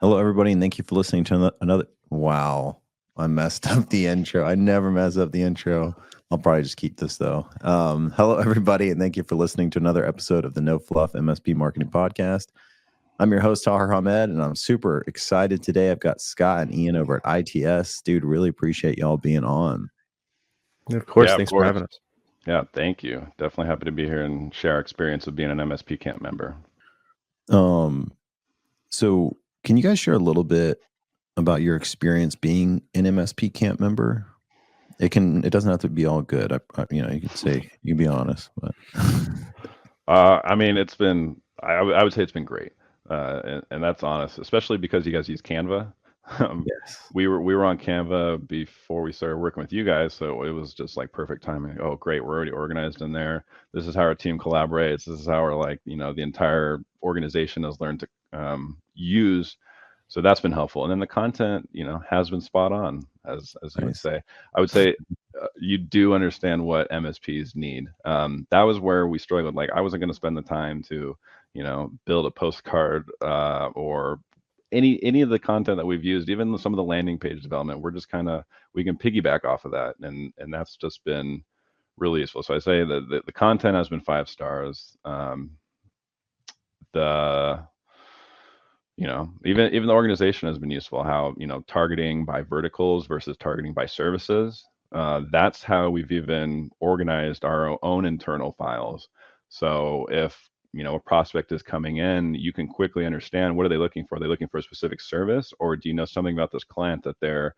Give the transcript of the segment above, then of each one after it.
Hello, everybody, and thank you for listening to another. Wow, I messed up the intro. I never mess up the intro. I'll probably just keep this though. Hello, everybody, and thank you for listening to another episode of the No Fluff MSP Marketing Podcast. I'm your host, Taher Hamid, and I'm super excited today. I've got Scott and Ian over at ITS. Dude, really appreciate y'all being on. Of course, Yeah, of thanks for course. having us. Yeah, thank you. Definitely happy to be here and share our experience of being an MSP Camp member. So can you guys share a little bit about your experience being an MSP Camp member? It doesn't have to be all good. You could say, you can be honest, but I mean, it's been, I would say it's been great. And that's honest, especially because you guys use Canva. yes. We were on Canva before we started working with you guys, so it was just like perfect timing. Oh, great, we're already organized in there. This is how our team collaborates. This is how our the entire organization has learned to use. So that's been helpful. And then the content, has been spot on, as you would say. I would say you do understand what MSPs need. That was where we struggled. Like I wasn't going to spend the time to, build a postcard or any of the content that we've used, even some of the landing page development. We're just we can piggyback off of that, and that's just been really useful. So I say that the content has been 5 stars. Even the organization has been useful. How targeting by verticals versus targeting by services. That's how we've even organized our own internal files. So if a prospect is coming in, you can quickly understand what are they looking for. Are they looking for a specific service, or do you know something about this client that they're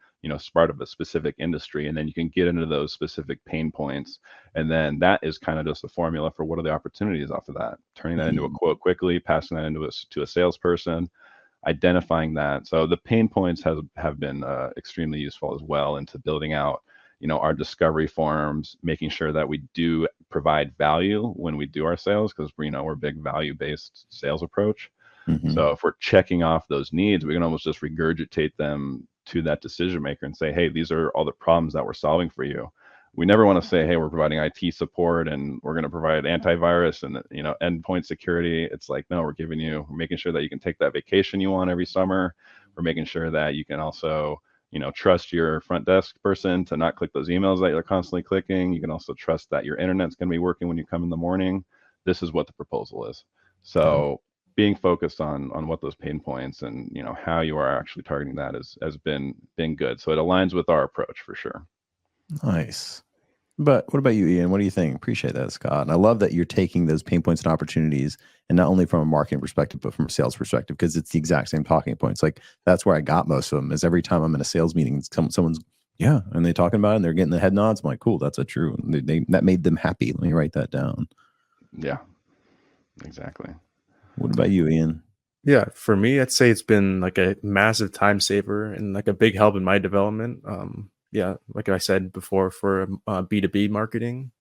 part of a specific industry, and then you can get into those specific pain points, and then that is kind of just the formula for what are the opportunities off of that. Turning that into a quote quickly, passing that to a salesperson, identifying that. So the pain points have been extremely useful as well into building out our discovery forms, making sure that we do provide value when we do our sales, because we're a big value-based sales approach. So if we're checking off those needs, we can almost just regurgitate them to that decision maker and say, hey, these are all the problems that we're solving for you. We never want to say, hey, we're providing IT support and we're going to provide antivirus and endpoint security. It's like, no, we're making sure that you can take that vacation you want every summer. We're making sure that you can also trust your front desk person to not click those emails that you're constantly clicking. You can also trust that your internet's going to be working when you come in the morning. This is what the proposal is. So being focused on what those pain points and how you are actually targeting that has been good. So it aligns with our approach for sure. Nice. But what about you, Ian? What do you think? Appreciate that, Scott. And I love that you're taking those pain points and opportunities, and not only from a marketing perspective, but from a sales perspective, because it's the exact same talking points. Like that's where I got most of them. Is every time I'm in a sales meeting, someone's and they're talking about it, and they're getting the head nods. I'm like, cool, that's a true. That made them happy. Let me write that down. Yeah, exactly. What about you, Ian? Yeah, for me, I'd say it's been like a massive time saver and like a big help in my development. Yeah, like I said before, for B2B marketing.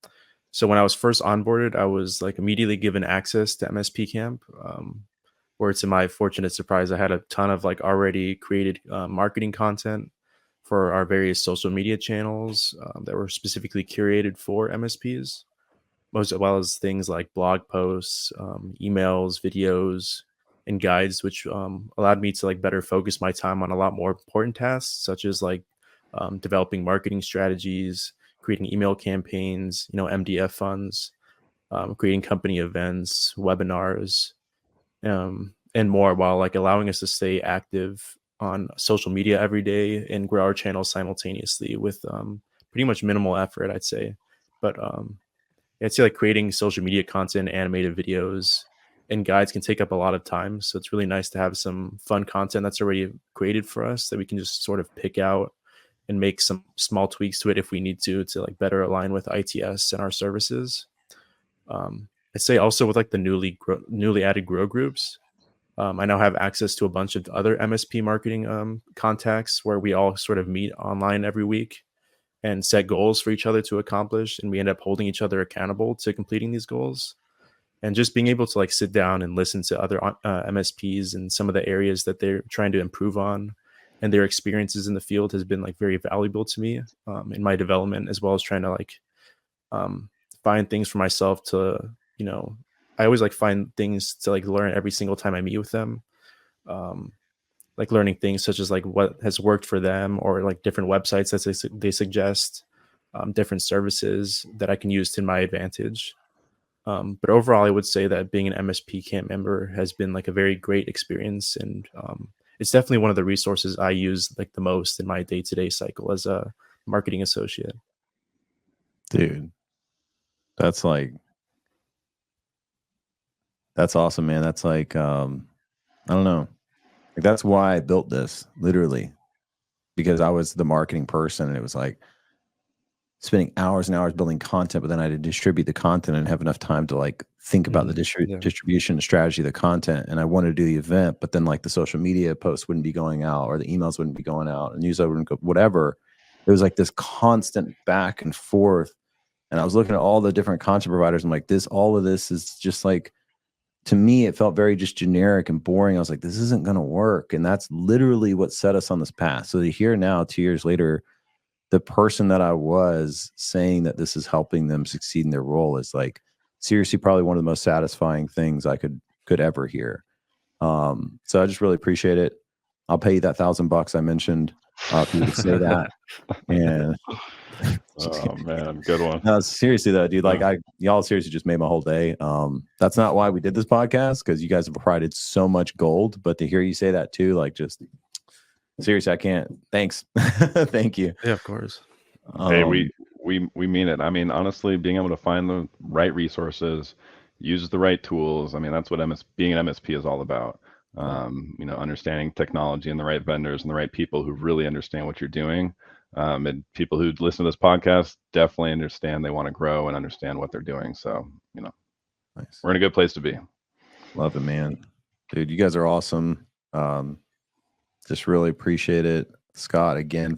So when I was first onboarded, I was like immediately given access to MSP Camp, where to my fortunate surprise, I had a ton of like already created marketing content for our various social media channels that were specifically curated for MSPs, as well as things like blog posts, emails, videos, and guides, which allowed me to like better focus my time on a lot more important tasks, such as like developing marketing strategies, creating email campaigns, MDF funds, creating company events, webinars, and more, while like allowing us to stay active on social media every day and grow our channel simultaneously with pretty much minimal effort, I'd say. But I'd say like creating social media content, animated videos, and guides can take up a lot of time. So it's really nice to have some fun content that's already created for us that we can just sort of pick out and make some small tweaks to it if we need to like better align with ITS and our services. I'd say also with like the newly added grow groups, I now have access to a bunch of other MSP marketing contacts where we all sort of meet online every week and set goals for each other to accomplish, and we end up holding each other accountable to completing these goals. And just being able to like sit down and listen to other MSPs and some of the areas that they're trying to improve on and their experiences in the field has been like very valuable to me in my development, as well as trying to like find things for myself to, I always like find things to like learn every single time I meet with them. like learning things such as like what has worked for them, or like different websites that they suggest, different services that I can use to my advantage. But overall, I would say that being an MSP Camp member has been like a very great experience, and it's definitely one of the resources I use like the most in my day-to-day cycle as a marketing associate. Dude, that's awesome, man. That's like, I don't know. Like, that's why I built this, literally, because I was the marketing person, and it was like spending hours and hours building content, but then I had to distribute the content and have enough time to like think about the Yeah. distribution strategy of the content. And I wanted to do the event, but then like the social media posts wouldn't be going out, or the emails wouldn't be going out, and news wouldn't go, whatever. It was like this constant back and forth. And I was looking at all the different content providers. I'm like, all of this is just like, to me, it felt very just generic and boring. I was like, this isn't going to work. And that's literally what set us on this path. So to hear now, 2 years later, the person that I was saying that this is helping them succeed in their role is like, seriously, probably one of the most satisfying things I could ever hear. So I just really appreciate it. I'll pay you that $1,000 I mentioned, if you would say that. And Oh man, good one. no, seriously though, dude, like y'all seriously just made my whole day. That's not why we did this podcast, because you guys have provided so much gold, but to hear you say that too, like, just seriously, I can't. Thanks. Thank you. Yeah, of course. Hey, we mean it. I mean, honestly, being able to find the right resources, use the right tools. I mean, that's what being an MSP is all about. Understanding technology and the right vendors and the right people who really understand what you're doing. And people who listen to this podcast definitely understand they want to grow and understand what they're doing. So, Nice. We're in a good place to be. Love it, man. Dude, you guys are awesome. Just really appreciate it. Scott, again,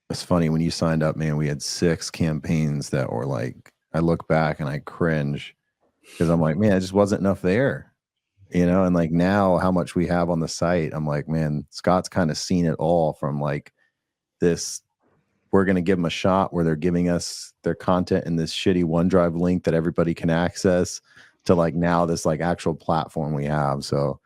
it's funny, when you signed up, man, we had 6 campaigns that were like, I look back and I cringe, because I'm like, man, it just wasn't enough there, and like now how much we have on the site, I'm like, man, Scott's kind of seen it all, from like this, we're going to give them a shot where they're giving us their content in this shitty OneDrive link that everybody can access, to like now this like actual platform we have. So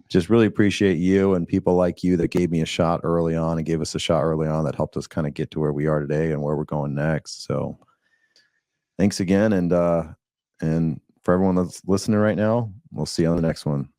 just really appreciate you and people like you that gave me a shot early on, and gave us a shot early on, that helped us kind of get to where we are today and where we're going next. So thanks again. And for everyone that's listening right now, we'll see you on the next one.